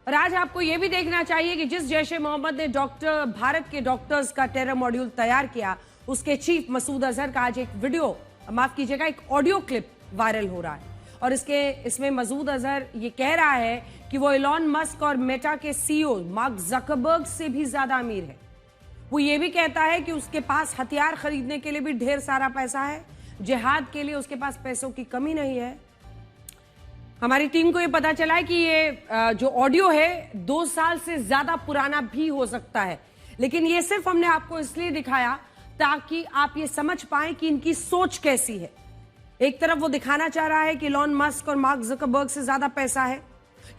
और आज आपको यह भी देखना चाहिए कि जिस जैश ए मोहम्मद ने भारत के डॉक्टर्स का टेरर मॉड्यूल तैयार किया, उसके चीफ मसूद अजहर का आज एक वीडियो, माफ कीजिएगा, एक ऑडियो क्लिप वायरल हो रहा है। और इसमें मसूद अजहर ये कह रहा है कि वो इलॉन मस्क और मेटा के सीईओ मार्क जकरबर्ग से भी ज्यादा अमीर है। वो ये भी कहता है कि उसके पास हथियार खरीदने के लिए भी ढेर सारा पैसा है, जिहाद के लिए उसके पास पैसों की कमी नहीं है। हमारी टीम को ये पता चला है कि ये जो ऑडियो है 2 साल से ज्यादा पुराना भी हो सकता है, लेकिन ये सिर्फ हमने आपको इसलिए दिखाया ताकि आप ये समझ पाएं कि इनकी सोच कैसी है। एक तरफ वो दिखाना चाह रहा है कि इलॉन मस्क और मार्क जकरबर्ग से ज्यादा पैसा है,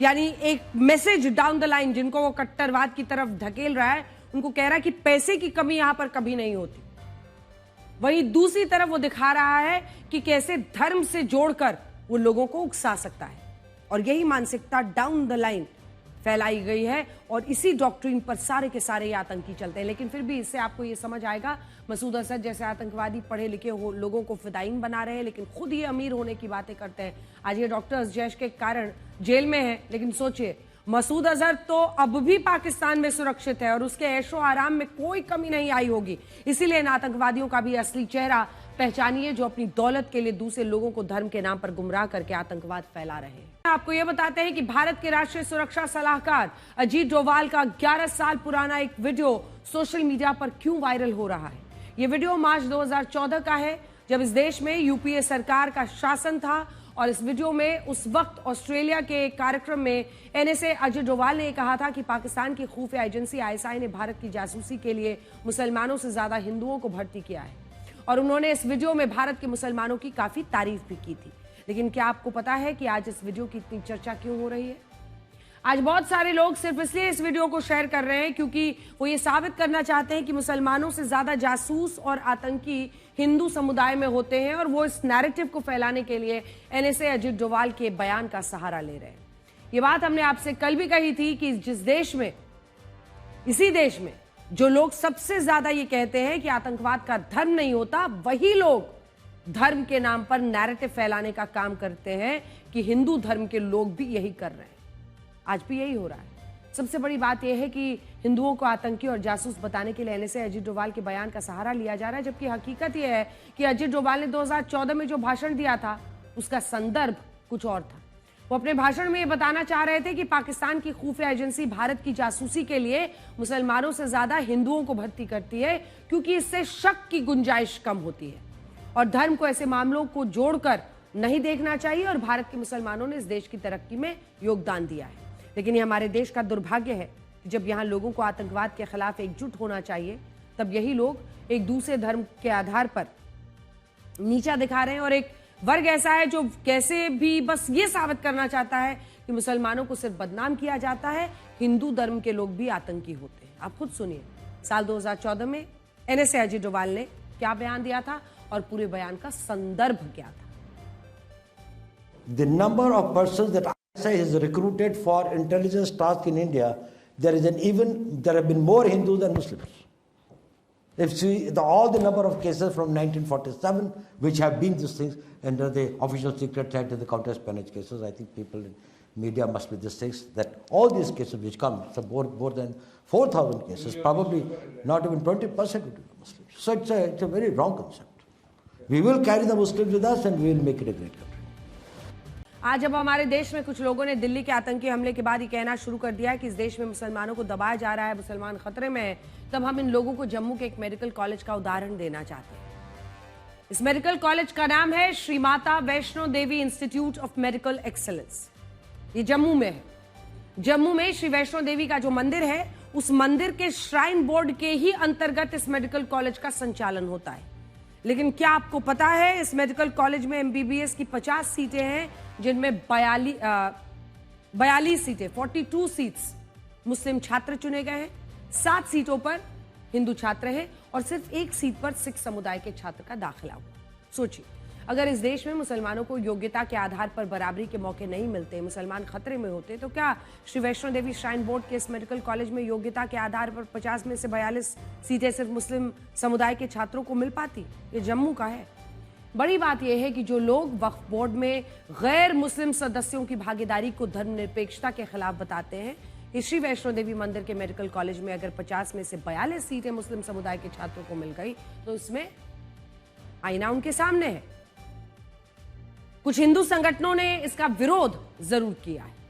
यानी एक मैसेज डाउन द लाइन, जिनको वो कट्टरवाद की तरफ धकेल रहा है, उनको कह रहा है कि पैसे की कमी यहां पर कभी नहीं होती। वहीं दूसरी तरफ वो दिखा रहा है कि कैसे धर्म से जोड़कर वो लोगों को उकसा सकता है, और यही मानसिकता डाउन द लाइन फैलाई गई है, और इसी डॉक्ट्रिन पर सारे के सारे ये आतंकी चलते हैं। लेकिन फिर भी इससे आपको ये समझ आएगा, मसूद अजहर जैसे आतंकवादी पढ़े लिखे लोगों को फिदाइन बना रहे हैं, लेकिन खुद ये अमीर होने की बातें करते हैं। आज ये डॉक्टर्स जैश के कारण जेल में है, लेकिन सोचिए, मसूद अजहर तो अब भी पाकिस्तान में सुरक्षित है और उसके ऐशो आराम में कोई कमी नहीं आई होगी। इसीलिए इन आतंकवादियों का भी असली चेहरा पहचानिए, जो अपनी दौलत के लिए दूसरे लोगों को धर्म के नाम पर गुमराह करके आतंकवाद फैला रहे हैं। आपको यह बताते हैं कि भारत के राष्ट्रीय सुरक्षा सलाहकार अजीत डोभाल का 11 साल पुराना एक वीडियो सोशल मीडिया पर क्यों वायरल हो रहा है। यह वीडियो मार्च 2014 का है, जब इस देश में यूपीए सरकार का शासन था, और इस वीडियो में उस वक्त ऑस्ट्रेलिया के एक कार्यक्रम में एनएसए अजीत डोभाल ने कहा था कि पाकिस्तान की खुफिया एजेंसी आईएसआई ने भारत की जासूसी के लिए मुसलमानों से ज्यादा हिंदुओं को भर्ती किया है, और उन्होंने इस वीडियो में भारत के मुसलमानों की काफी तारीफ भी की थी। लेकिन क्या आपको पता है कि आज इस वीडियो की इतनी चर्चा क्यों हो रही है? आज बहुत सारे लोग सिर्फ इसलिए इस वीडियो को शेयर कर रहे हैं क्योंकि वो ये साबित करना चाहते हैं कि मुसलमानों से ज्यादा जासूस और आतंकी हिंदू समुदाय में होते हैं, और वो इस नैरेटिव को फैलाने के लिए एनएसए अजीत डोभाल के बयान का सहारा ले रहे हैं। ये बात हमने आपसे कल भी कही थी कि जिस देश में, इसी देश में जो लोग सबसे ज्यादा ये कहते हैं कि आतंकवाद का धर्म नहीं होता, वही लोग धर्म के नाम पर नैरेटिव फैलाने का काम करते हैं कि हिंदू धर्म के लोग भी यही कर रहे हैं। आज भी यही हो रहा है। सबसे बड़ी बात यह है कि हिंदुओं को आतंकी और जासूस बताने के लिए एनएसए अजीत डोभाल के बयान का सहारा लिया जा रहा है, जबकि हकीकत यह है कि अजीत डोभाल ने 2014 में जो भाषण दिया था, उसका संदर्भ कुछ और था। वो अपने भाषण में ये बताना चाह रहे थे कि पाकिस्तान की खुफिया एजेंसी भारत की जासूसी के लिए मुसलमानों से ज्यादा हिंदुओं को भर्ती करती है, क्योंकि इससे शक की गुंजाइश कम होती है, और धर्म को ऐसे मामलों को जोड़कर नहीं देखना चाहिए, और भारत के मुसलमानों ने इस देश की तरक्की में योगदान दिया है। लेकिन ये हमारे देश का दुर्भाग्य है कि जब यहाँ लोगों को आतंकवाद के खिलाफ एकजुट होना चाहिए, तब यही लोग एक दूसरे धर्म के आधार पर नीचा दिखा रहे हैं, और एक वर्ग ऐसा है जो कैसे भी बस ये साबित करना चाहता है कि मुसलमानों को सिर्फ बदनाम किया जाता है, हिंदू धर्म के लोग भी आतंकी होते हैं। आप खुद सुनिए, साल 2014 में एनएसए अजीत डोभाल ने क्या बयान दिया था और पूरे बयान का संदर्भ क्या था। The number of persons that ISI has recruited for intelligence task in India, there have been more Hindus than Muslims. If you see all the number of cases from 1947 which have been these things under the official secret act and the counter-espionage cases, I think people in media must be these things, that all these cases which come, so more than 4,000 cases, probably not even 20% would be Muslims. So it's a very wrong concept. We will carry the Muslims with us and we will make it a great country. आज जब हमारे देश में कुछ लोगों ने दिल्ली के आतंकी हमले के बाद ये कहना शुरू कर दिया है कि इस देश में मुसलमानों को दबाया जा रहा है, मुसलमान खतरे में है, तब हम इन लोगों को जम्मू के एक मेडिकल कॉलेज का उदाहरण देना चाहते हैं। इस मेडिकल कॉलेज का नाम है Shri Mata Vaishno Devi institute of medical excellence. ये जम्मू में है। जम्मू में श्री वैष्णो देवी का जो मंदिर है, उस मंदिर के श्राइन बोर्ड के ही अंतर्गत इस मेडिकल कॉलेज का संचालन होता है। लेकिन क्या आपको पता है, इस मेडिकल कॉलेज में एमबीबीएस की 50 सीटें हैं, जिनमें 42 सीटें 42 सीट्स मुस्लिम छात्र चुने गए हैं, 7 सीटों पर हिंदू छात्र हैं, और सिर्फ 1 सीट पर सिख समुदाय के छात्र का दाखिला हुआ। सोचिए, अगर इस देश में मुसलमानों को योग्यता के आधार पर बराबरी के मौके नहीं मिलते, मुसलमान खतरे में होते, तो क्या श्री वैष्णो देवी श्राइन बोर्ड के इस मेडिकल कॉलेज में योग्यता के आधार पर 50 में से 42 सीटें सिर्फ मुस्लिम समुदाय के छात्रों को मिल पाती? ये जम्मू का है। बड़ी बात यह है कि जो लोग वक्फ बोर्ड में गैर मुस्लिम सदस्यों की भागीदारी को धर्मनिरपेक्षता के खिलाफ बताते हैं, श्री वैष्णो देवी मंदिर के मेडिकल कॉलेज में अगर 50 में से 42 सीटें मुस्लिम समुदाय के छात्रों को मिल गई तो इसमें आईना उनके सामने है। कुछ हिंदू संगठनों ने इसका विरोध जरूर किया है।